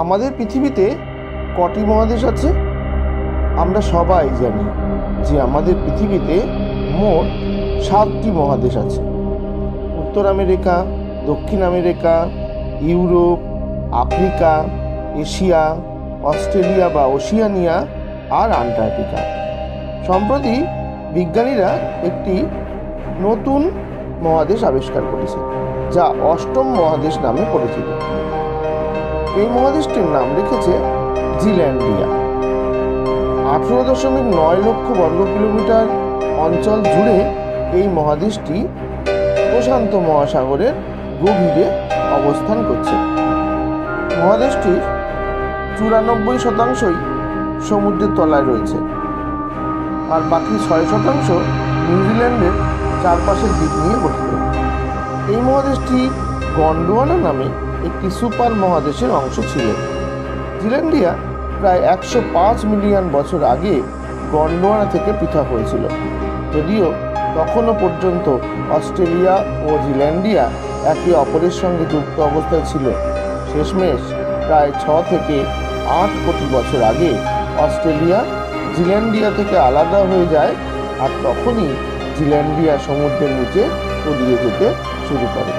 আমাদের পৃথিবীতে কটি মহাদেশ আছে? আমরা সবাই জানি যে আমাদের পৃথিবীতে মোট 7টি মহাদেশ আছে। উত্তর আমেরিকা, দক্ষিণ America, Europe, Africa, Asia, Australia বা ওশিয়ানিয়া আর আন্টার্কটিকা। সম্প্রতি বিজ্ঞানীরা একটি নতুন মহাদেশ আবিষ্কার করেছে, যা 8ম মহাদেশ নামে পরিচিত। এই মহাদেশটির নাম রেখেছে জিল্যান্ডিয়া। 18.9 লক্ষ বর্গ কিলোমিটার অঞ্চল জুড়ে এই মহাদেশটি প্রশান্ত মহাসাগরের গভীরে অবস্থান করছে। মহাদেশটির 94% সমুদ্রের তলায় রয়েছে, আর বাকি 6% নিউজিল্যান্ডের চারপাশের দিক নিয়ে গঠিত। এই মহাদেশটি গন্ডোয়ানা নামে একটি সুপার মহাদেশের অংশ ছিল। জিল্যান্ডিয়া প্রায় 105 মিলিয়ন বছর আগে গন্ডোয়ানা থেকে পৃথক হয়েছিল, যদিও তখনও পর্যন্ত অস্ট্রেলিয়া ও জিল্যান্ডিয়া একে অপরের সঙ্গে যুক্ত অবস্থায় ছিল। শেষমেশ প্রায় 6 থেকে 8 কোটি বছর আগে অস্ট্রেলিয়া জিল্যান্ডিয়া থেকে আলাদা হয়ে যায়, আর তখনই জিল্যান্ডিয়া সমুদ্রের নিচে তলিয়ে যেতে শুরু করে।